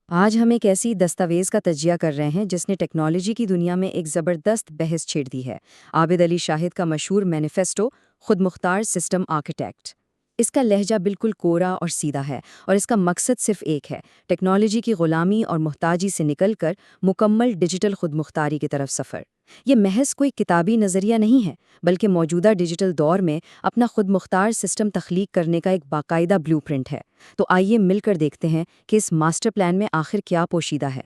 آج ہم ایک ایسی دستاویز کا تجزیہ کر رہے ہیں جس نے ٹیکنالوجی کی دنیا میں ایک زبردست بحث چھیڑ دی ہے۔ عابد علی شاہد کا مشہور مینیفیسٹو، خود مختار سسٹم آرکیٹیکٹ۔ اس کا لہجہ بالکل کورا اور سیدھا ہے، اور اس کا مقصد صرف ایک ہے: ٹیکنالوجی کی غلامی اور محتاجی سے نکل کر مکمل ڈیجیٹل خود مختاری کی طرف سفر۔ یہ محض کوئی کتابی نظریہ نہیں ہے، بلکہ موجودہ ڈیجیٹل دور میں اپنا خود مختار سسٹم تخلیق کرنے کا ایک باقاعدہ بلیو پرنٹ ہے۔ تو آئیے مل کر دیکھتے ہیں کہ اس ماسٹر پلان میں آخر کیا پوشیدہ ہے۔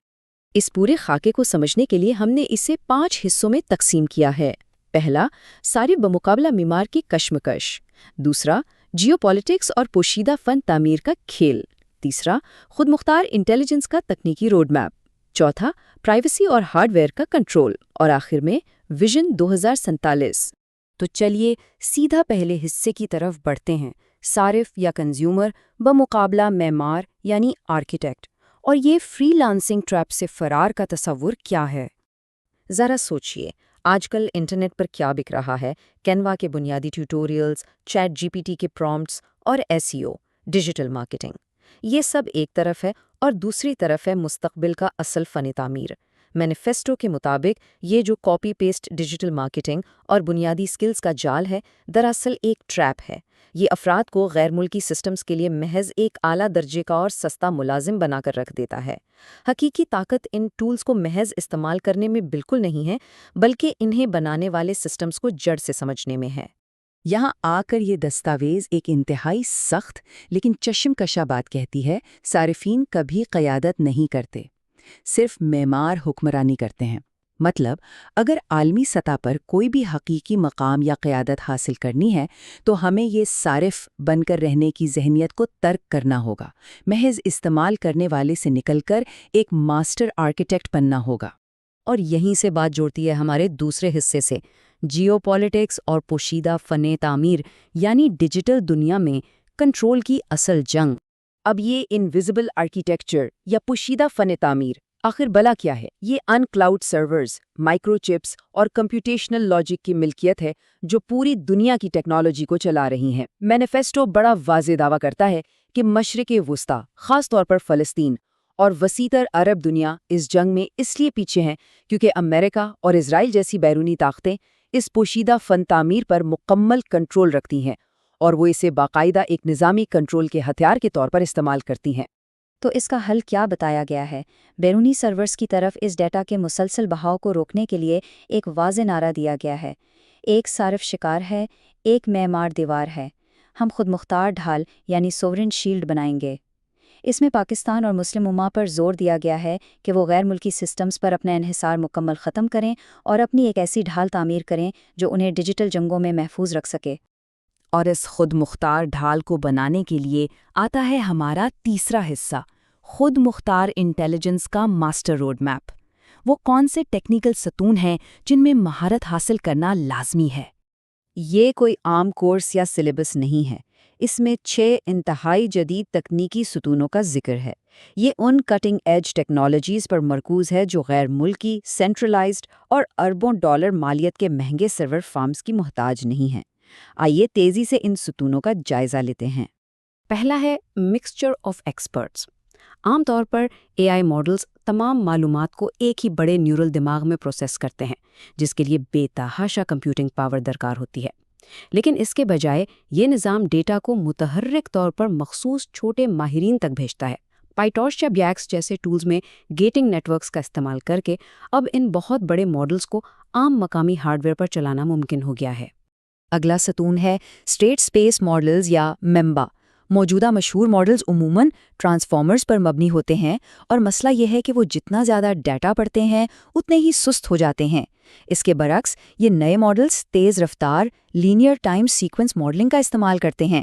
اس پورے خاکے کو سمجھنے کے لیے ہم نے اسے 5 حصوں میں تقسیم کیا ہے۔ پہلا، صارف بمقابلہ معمار کی کشمکش۔ دوسرا، جیو پالیٹکس اور پوشیدہ فن تعمیر کا کھیل۔ تیسرا، خود مختار انٹیلیجنس کا تکنیکی روڈ میپ۔ چوتھا، پرائیویسی اور ہارڈ ویئر کا کنٹرول۔ اور آخر میں ویژن 2047۔ تو چلیے سیدھا پہلے حصے کی طرف بڑھتے ہیں: صارف یا کنزیومر بمقابلہ معمار یعنی آرکیٹیکٹ، اور یہ فری لانسنگ ٹریپ سے فرار کا تصور کیا ہے۔ ذرا سوچئے، آج کل انٹرنیٹ پر کیا بک رہا ہے؟ کینوا کے بنیادی tutorials, chat G P T کے پرومپٹس اور SEO، ڈیجیٹل مارکیٹنگ۔ یہ سب ایک طرف ہے، اور دوسری طرف ہے مستقبل کا اصل فن تعمیر۔ مینیفیسٹو کے مطابق یہ جو کاپی پیسٹ ڈیجیٹل مارکیٹنگ اور بنیادی سکلز کا جال ہے، دراصل ایک ٹریپ ہے۔ یہ افراد کو غیر ملکی سسٹمز کے لیے محض ایک اعلیٰ درجے کا اور سستا ملازم بنا کر رکھ دیتا ہے۔ حقیقی طاقت ان ٹولز کو محض استعمال کرنے میں بالکل نہیں ہے، بلکہ انہیں بنانے والے سسٹمز کو جڑ سے سمجھنے میں ہے۔ یہاں آ کر یہ دستاویز ایک انتہائی سخت لیکن چشم کشا بات کہتی ہے: صارفین کبھی قیادت نہیں کرتے، صرف معمار حکمرانی کرتے ہیں۔ مطلب، اگر عالمی سطح پر کوئی بھی حقیقی مقام یا قیادت حاصل کرنی ہے تو ہمیں یہ صارف بن کر رہنے کی ذہنیت کو ترک کرنا ہوگا، محض استعمال کرنے والے سے نکل کر ایک ماسٹر آرکیٹیکٹ بننا ہوگا۔ اور یہیں سے بات جوڑتی ہے ہمارے دوسرے حصے سے: جیو پالیٹکس اور پوشیدہ فن تعمیر، یعنی ڈیجیٹل دنیا میں کنٹرول کی اصل جنگ۔ اب یہ انویزیبل آرکیٹیکچر یا پوشیدہ فن تعمیر آخر بلا کیا ہے؟ یہ ان کلاؤڈ سرورز، مائکرو چپس اور کمپیوٹیشنل لاجک کی ملکیت ہے جو پوری دنیا کی ٹیکنالوجی کو چلا رہی ہیں۔ مینیفیسٹو بڑا واضح دعویٰ کرتا ہے کہ مشرق وسطیٰ، خاص طور پر فلسطین اور وسیع عرب دنیا اس جنگ میں اس لیے پیچھے ہیں کیونکہ امریکہ اور اسرائیل جیسی بیرونی طاقتیں اس پوشیدہ فن تعمیر پر مکمل کنٹرول رکھتی ہیں، اور وہ اسے باقاعدہ ایک نظامی کنٹرول کے ہتھیار کے طور پر استعمال کرتی ہیں۔ تو اس کا حل کیا بتایا گیا ہے؟ بیرونی سرورز کی طرف اس ڈیٹا کے مسلسل بہاؤ کو روکنے کے لیے ایک واضح نعرہ دیا گیا ہے: ایک صارف شکار ہے، ایک معمار دیوار ہے، ہم خود مختار ڈھال یعنی سوورن شیلڈ بنائیں گے۔ اس میں پاکستان اور مسلم امہ پر زور دیا گیا ہے کہ وہ غیر ملکی سسٹمز پر اپنا انحصار مکمل ختم کریں اور اپنی ایک ایسی ڈھال تعمیر کریں جو انہیں ڈیجیٹل جنگوں میں محفوظ رکھ سکے۔ اور اس خود مختار ڈھال کو بنانے کے لیے آتا ہے ہمارا تیسرا حصہ: خود مختار انٹیلیجنس کا ماسٹر روڈ میپ۔ وہ کون سے ٹیکنیکل ستون ہیں جن میں مہارت حاصل کرنا لازمی ہے؟ یہ کوئی عام کورس یا سلیبس نہیں ہے، اس میں 6 انتہائی جدید تکنیکی ستونوں کا ذکر ہے۔ یہ ان کٹنگ ایج ٹیکنالوجیز پر مرکوز ہے جو غیر ملکی، سینٹرلائزڈ اور اربوں ڈالر مالیت کے مہنگے سرور فارمز کی محتاج نہیں ہیں۔ آئیے تیزی سے ان ستونوں کا جائزہ لیتے ہیں۔ پہلا ہے مکسچر آف ایکسپرٹس۔ عام طور پر AI ماڈلز تمام معلومات کو ایک ہی بڑے نیورل دماغ میں پروسیس کرتے ہیں، جس کے لیے بے تحاشا کمپیوٹنگ پاور درکار ہوتی ہے۔ لیکن اس کے بجائے یہ نظام ڈیٹا کو متحرک طور پر مخصوص چھوٹے ماہرین تک بھیجتا ہے۔ پائیٹورچ یا بیاکس جیسے ٹولز میں گیٹنگ نیٹ ورکس کا استعمال کر کے اب ان بہت بڑے ماڈلز کو عام مقامی ہارڈ ویئر پر چلانا ممکن ہو گیا ہے۔ اگلا ستون ہے اسٹیٹ اسپیس ماڈلز یا MEMBA۔ موجودہ مشہور ماڈلز عموماً ٹرانسفارمرز پر مبنی ہوتے ہیں، اور مسئلہ یہ ہے کہ وہ جتنا زیادہ ڈیٹا پڑھتے ہیں اتنے ہی سست ہو جاتے ہیں۔ اس کے برعکس یہ نئے ماڈلز تیز رفتار لینئر ٹائم سیکوینس ماڈلنگ کا استعمال کرتے ہیں۔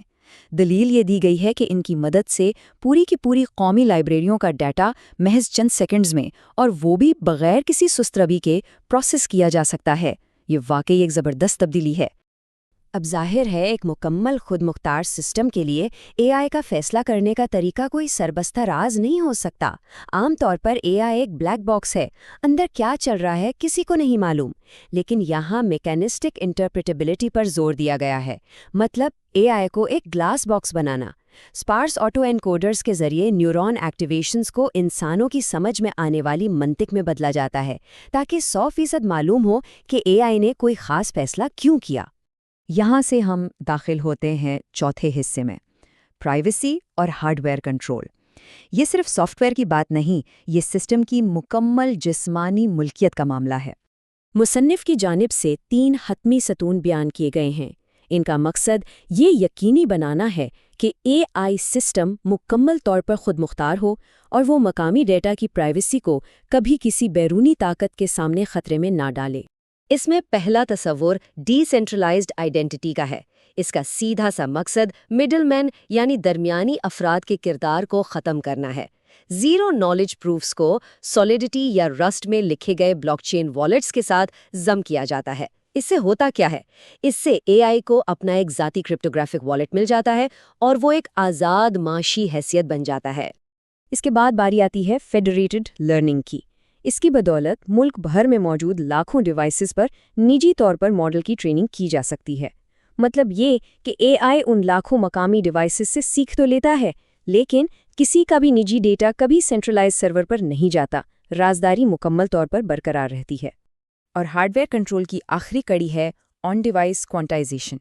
دلیل یہ دی گئی ہے کہ ان کی مدد سے پوری کی پوری قومی لائبریریوں کا ڈیٹا محض چند سیکنڈز میں، اور وہ بھی بغیر کسی سست روی کے، پروسیس کیا جا سکتا ہے۔ یہ واقعی ایک زبردست تبدیلی ہے۔ اب ظاہر ہے ایک مکمل خود مختار سسٹم کے لیے AI کا فیصلہ کرنے کا طریقہ کوئی سربستہ راز نہیں ہو سکتا۔ عام طور پر AI ایک بلیک باکس ہے، اندر کیا چل رہا ہے کسی کو نہیں معلوم۔ لیکن یہاں میکینسٹک انٹرپریٹیبلٹی پر زور دیا گیا ہے، مطلب AI کو ایک گلاس باکس بنانا۔ اسپارس آٹو انکوڈرز کے ذریعے نیورون ایکٹیویشنز کو انسانوں کی سمجھ میں آنے والی منطق میں بدلا جاتا ہے تاکہ 100% معلوم ہو کہ اے آئی نے کوئی خاص فیصلہ کیوں کیا۔ یہاں سے ہم داخل ہوتے ہیں چوتھے حصے میں، پرائیویسی اور ہارڈ ویئر کنٹرول۔ یہ صرف سافٹ ویئر کی بات نہیں، یہ سسٹم کی مکمل جسمانی ملکیت کا معاملہ ہے۔ مصنف کی جانب سے 3 حتمی ستون بیان کیے گئے ہیں۔ ان کا مقصد یہ یقینی بنانا ہے کہ اے آئی سسٹم مکمل طور پر خود مختار ہو اور وہ مقامی ڈیٹا کی پرائیویسی کو کبھی کسی بیرونی طاقت کے سامنے خطرے میں نہ ڈالے۔ اس میں پہلا تصور ڈی سینٹرلائزڈ آئیڈینٹی کا ہے۔ اس کا سیدھا سا مقصد مڈل مین یعنی درمیانی افراد کے کردار کو ختم کرنا ہے۔ زیرو نالج پروفز کو سولیڈٹی یا رسٹ میں لکھے گئے بلاک چین والیٹس کے ساتھ ضم کیا جاتا ہے۔ اس سے ہوتا کیا ہے؟ اس سے اے آئی کو اپنا ایک ذاتی کرپٹوگرافک والیٹ مل جاتا ہے اور وہ ایک آزاد معاشی حیثیت بن جاتا ہے۔ اس کے بعد باری آتی ہے فیڈریٹڈ لرننگ کی۔ اس کی بدولت ملک بھر میں موجود لاکھوں ڈیوائسز پر نجی طور پر ماڈل کی ٹریننگ کی جا سکتی ہے۔ مطلب یہ کہ اے آئی ان لاکھوں مقامی ڈیوائسز سے سیکھ تو لیتا ہے، لیکن کسی کا بھی نجی ڈیٹا کبھی سینٹرلائز سرور پر نہیں جاتا، رازداری مکمل طور پر برقرار رہتی ہے۔ اور ہارڈ ویئر کنٹرول کی آخری کڑی ہے آن ڈیوائس کوانٹائزیشن۔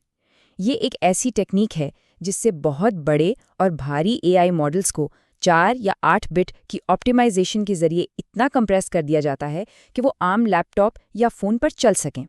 یہ ایک ایسی ٹیکنیک ہے جس سے بہت بڑے اور بھاری اے آئی ماڈلز کو 4 یا 8 بٹ کی آپٹیمائزیشن کے ذریعے اتنا کمپریس کر دیا جاتا ہے کہ وہ عام لیپ ٹاپ یا فون پر چل سکیں۔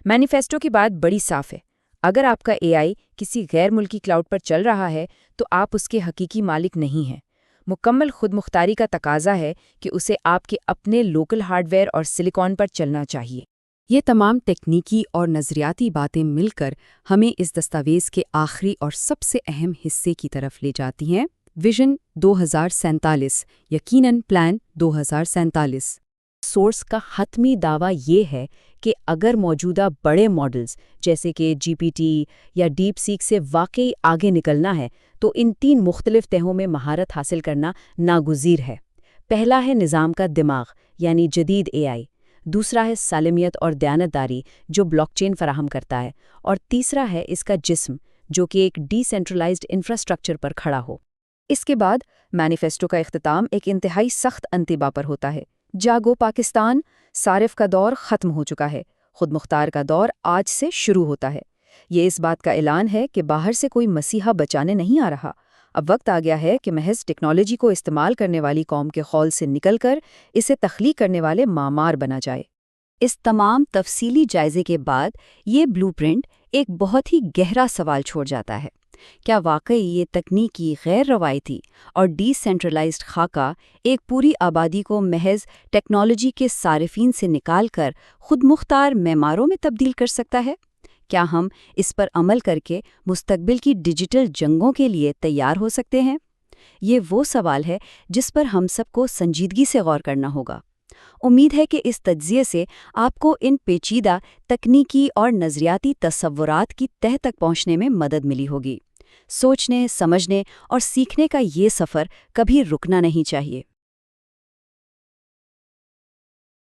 مینیفیسٹو کی بات بڑی صاف ہے، اگر آپ کا اے آئی کسی غیر ملکی کلاؤڈ پر چل رہا ہے تو آپ اس کے حقیقی مالک نہیں ہیں۔ مکمل خود مختاری کا تقاضا ہے کہ اسے آپ کے اپنے لوکل ہارڈ ویئر اور سلیکان پر چلنا چاہیے۔ یہ تمام تکنیکی اور نظریاتی باتیں مل کر ہمیں اس دستاویز کے آخری اور سب سے اہم حصے کی طرف لے جاتی ہیں، ویژن 2047، یقیناً پلان 2047۔ سورس کا حتمی دعویٰ یہ ہے کہ اگر موجودہ بڑے ماڈلز جیسے کہ جی پی ٹی یا ڈیپ سیک سے واقعی آگے نکلنا ہے تو ان 3 مختلف تہوں میں مہارت حاصل کرنا ناگزیر ہے۔ پہلا ہے نظام کا دماغ یعنی جدید اے آئی، دوسرا ہے سالمیت اور دیانتداری جو بلاک چین فراہم کرتا ہے، اور تیسرا ہے اس کا جسم جو کہ ایک ڈی سینٹرلائزڈ انفراسٹرکچر پر کھڑا ہو۔ اس کے بعد مینیفیسٹو کا اختتام ایک انتہائی سخت انتباہ پر ہوتا ہے، جاگو پاکستان، صارف کا دور ختم ہو چکا ہے، خود مختار کا دور آج سے شروع ہوتا ہے۔ یہ اس بات کا اعلان ہے کہ باہر سے کوئی مسیحا بچانے نہیں آ رہا۔ اب وقت آ گیا ہے کہ محض ٹیکنالوجی کو استعمال کرنے والی قوم کے خول سے نکل کر اسے تخلیق کرنے والے معمار بنا جائے۔ اس تمام تفصیلی جائزے کے بعد یہ بلو پرنٹ ایک بہت ہی گہرا سوال چھوڑ جاتا ہے۔ کیا واقعی یہ تکنیکی غیر روایتی اور ڈی سینٹرلائزڈ خاکہ ایک پوری آبادی کو محض ٹیکنالوجی کے صارفین سے نکال کر خود مختار معماروں میں تبدیل کر سکتا ہے؟ کیا ہم اس پر عمل کر کے مستقبل کی ڈیجیٹل جنگوں کے لیے تیار ہو سکتے ہیں؟ یہ وہ سوال ہے جس پر ہم سب کو سنجیدگی سے غور کرنا ہوگا۔ امید ہے کہ اس تجزیے سے آپ کو ان پیچیدہ تکنیکی اور نظریاتی تصورات کی تہہ تک پہنچنے میں مدد ملی ہوگی۔ سوچنے، سمجھنے اور سیکھنے کا یہ سفر کبھی رکنا نہیں چاہیے۔